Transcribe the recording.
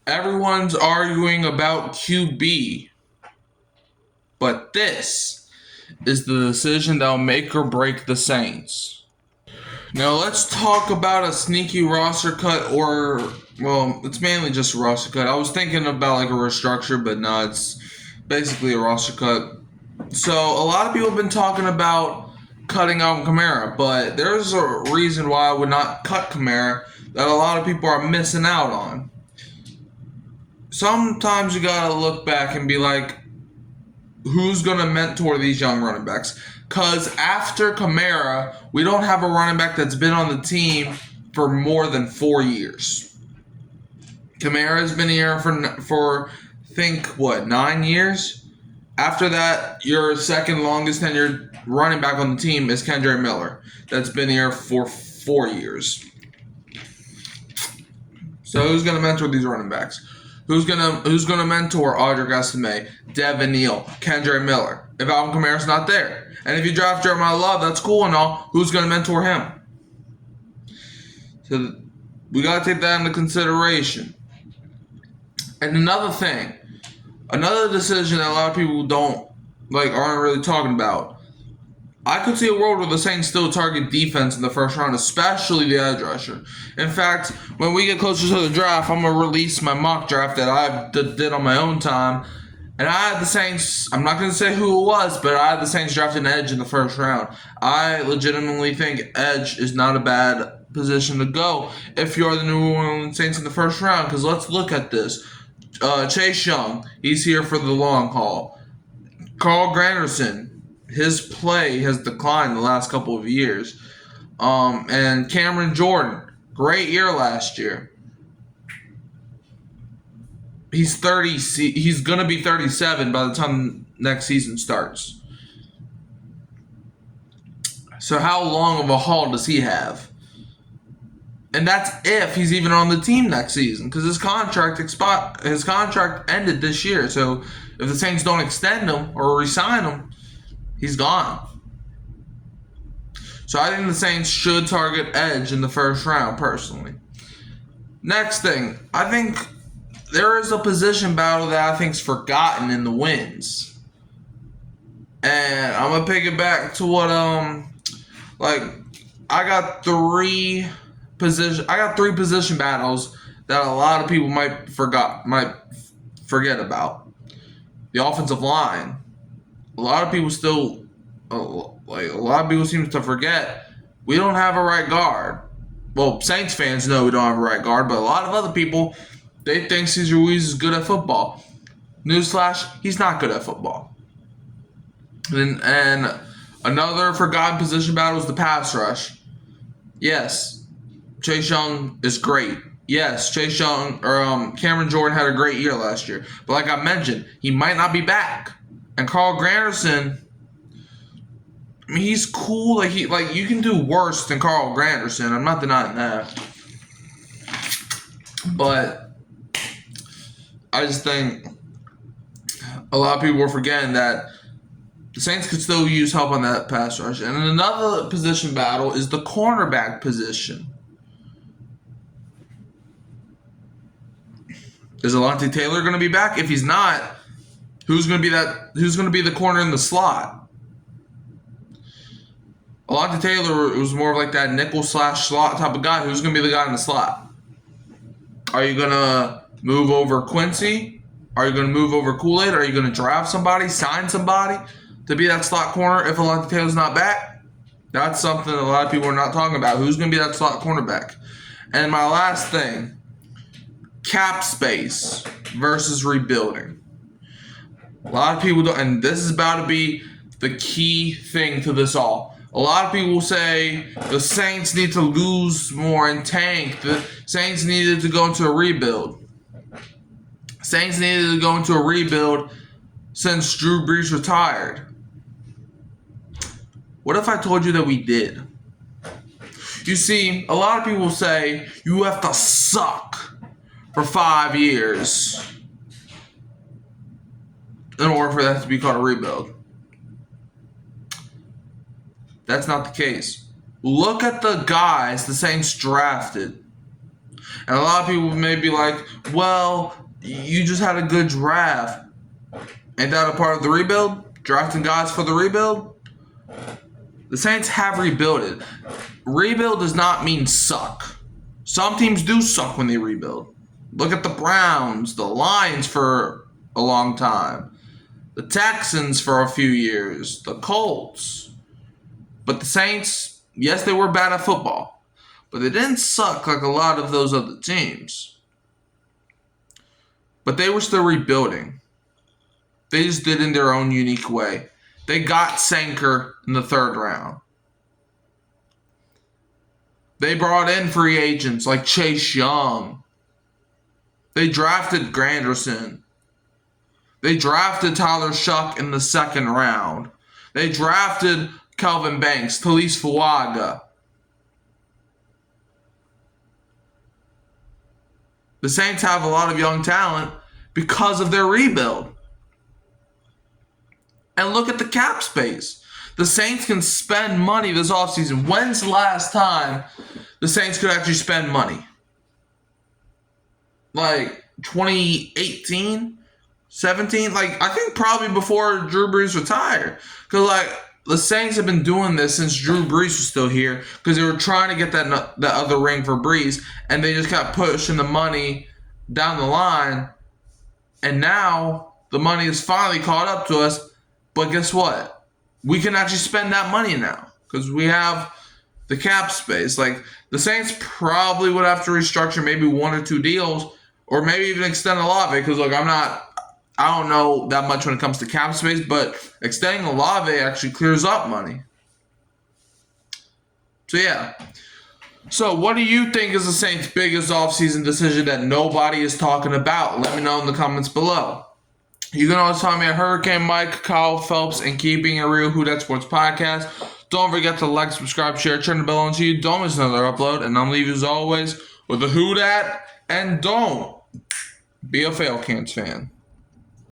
Everyone's arguing about QB, but this is the decision that'll make or break the Saints. Now let's talk about a sneaky roster cut, or well, it's mainly just a roster cut. I was thinking about like a restructure, but no, it's basically a roster cut. So a lot of people have been talking about cutting out Kamara, but there's a reason why I would not cut Kamara that a lot of people are missing out on. Sometimes you gotta look back and be like, who's gonna mentor these young running backs? Because after Kamara, we don't have a running back that's been on the team for more than 4 years. Kamara has been here for think what 9 years. After that, your second longest tenured running back on the team is Kendra Miller. That's been here for 4 years. So who's gonna mentor these running backs? Who's gonna mentor Audric Estimé, Devin Neal, Kendra Miller? If Alvin Kamara's not there, and if you draft Jeremiah Love, that's cool and all. Who's gonna mentor him? So we gotta take that into consideration. And another thing, another decision that a lot of people aren't really talking about. I could see a world where the Saints still target defense in the first round, especially the edge rusher. In fact, when we get closer to the draft, I'm going to release my mock draft that I did on my own time. And I had the Saints, I'm not going to say who it was, but I had the Saints drafting edge in the first round. I legitimately think edge is not a bad position to go if you're the New Orleans Saints in the first round. Because let's look at this. Chase Young, he's here for the long haul. Carl Granderson, his play has declined the last couple of years. And Cameron Jordan, great year last year. He's 30. He's going to be 37 by the time next season starts. So how long of a haul does he have? And that's if he's even on the team next season, because his contract ended this year. So if the Saints don't extend him or re-sign him, he's gone. So I think the Saints should target edge in the first round, personally. Next thing, I think there is a position battle that I think is forgotten in the wins. And I'm going to pick it back to what, I got three position battles that a lot of people might forget about. The offensive line. A lot of people seem to forget we don't have a right guard. Well, Saints fans know we don't have a right guard, but a lot of other people, they think Cesar Ruiz is good at football. Newsflash, he's not good at football. And another forgotten position battle is the pass rush. Yes, Chase Young is great. Yes, Cameron Jordan had a great year last year. But like I mentioned, he might not be back. And Carl Granderson, I mean, he's cool. You can do worse than Carl Granderson. I'm not denying that. But I just think a lot of people are forgetting that the Saints could still use help on that pass rush. And another position battle is the cornerback position. Is Alontae Taylor going to be back? If he's not, who's going to be the corner in the slot? Alontae Taylor was more of like that nickel/slot type of guy. Who's going to be the guy in the slot? Are you going to move over Quincy? Are you going to move over Kool-Aid? Are you going to draft somebody, sign somebody to be that slot corner if Alontae Taylor's not back? That's something a lot of people are not talking about. Who's going to be that slot cornerback? And my last thing, cap space versus rebuilding. A lot of people don't, and this is about to be the key thing to this all. A lot of people say the Saints need to lose more and tank. The Saints needed to go into a rebuild. Saints needed to go into a rebuild since Drew Brees retired. What if I told you that we did? You see, a lot of people say you have to suck for 5 years in order for that to be called a rebuild. That's not the case. Look at the guys the Saints drafted. And a lot of people may be like, well, you just had a good draft. Ain't that a part of the rebuild? Drafting guys for the rebuild? The Saints have rebuilded. Rebuild does not mean suck. Some teams do suck when they rebuild. Look at the Browns, the Lions for a long time, the Texans for a few years, the Colts. But the Saints, yes, they were bad at football, but they didn't suck like a lot of those other teams. But they were still rebuilding. They just did it in their own unique way. They got Sanker in the 3rd round. They brought in free agents like Chase Young. They drafted Granderson. They drafted Tyler Shuck in the 2nd round. They drafted Kelvin Banks, Talise Fuaga. The Saints have a lot of young talent because of their rebuild. And look at the cap space. The Saints can spend money this offseason. When's the last time the Saints could actually spend money? Like 2018, 17? Like, I think probably before Drew Brees retired. Because, like, the Saints have been doing this since Drew Brees was still here. Because they were trying to get that other ring for Brees. And they just kept pushing the money down the line. And now the money is finally caught up to us. But guess what? We can actually spend that money now. Because we have the cap space. Like, the Saints probably would have to restructure maybe 1 or 2 deals. Or maybe even extend Olave, because look, I don't know that much when it comes to cap space, but extending Olave actually clears up money. So yeah. So what do you think is the Saints' biggest offseason decision that nobody is talking about? Let me know in the comments below. You can always find me at Hurricane Mike, Kyle Phelps, and Keeping It Real Who Dat Sports Podcast. Don't forget to like, subscribe, share, turn the bell on so you don't miss another upload. And I'll leave you as always with a Who Dat, and don't be a Falcons fan.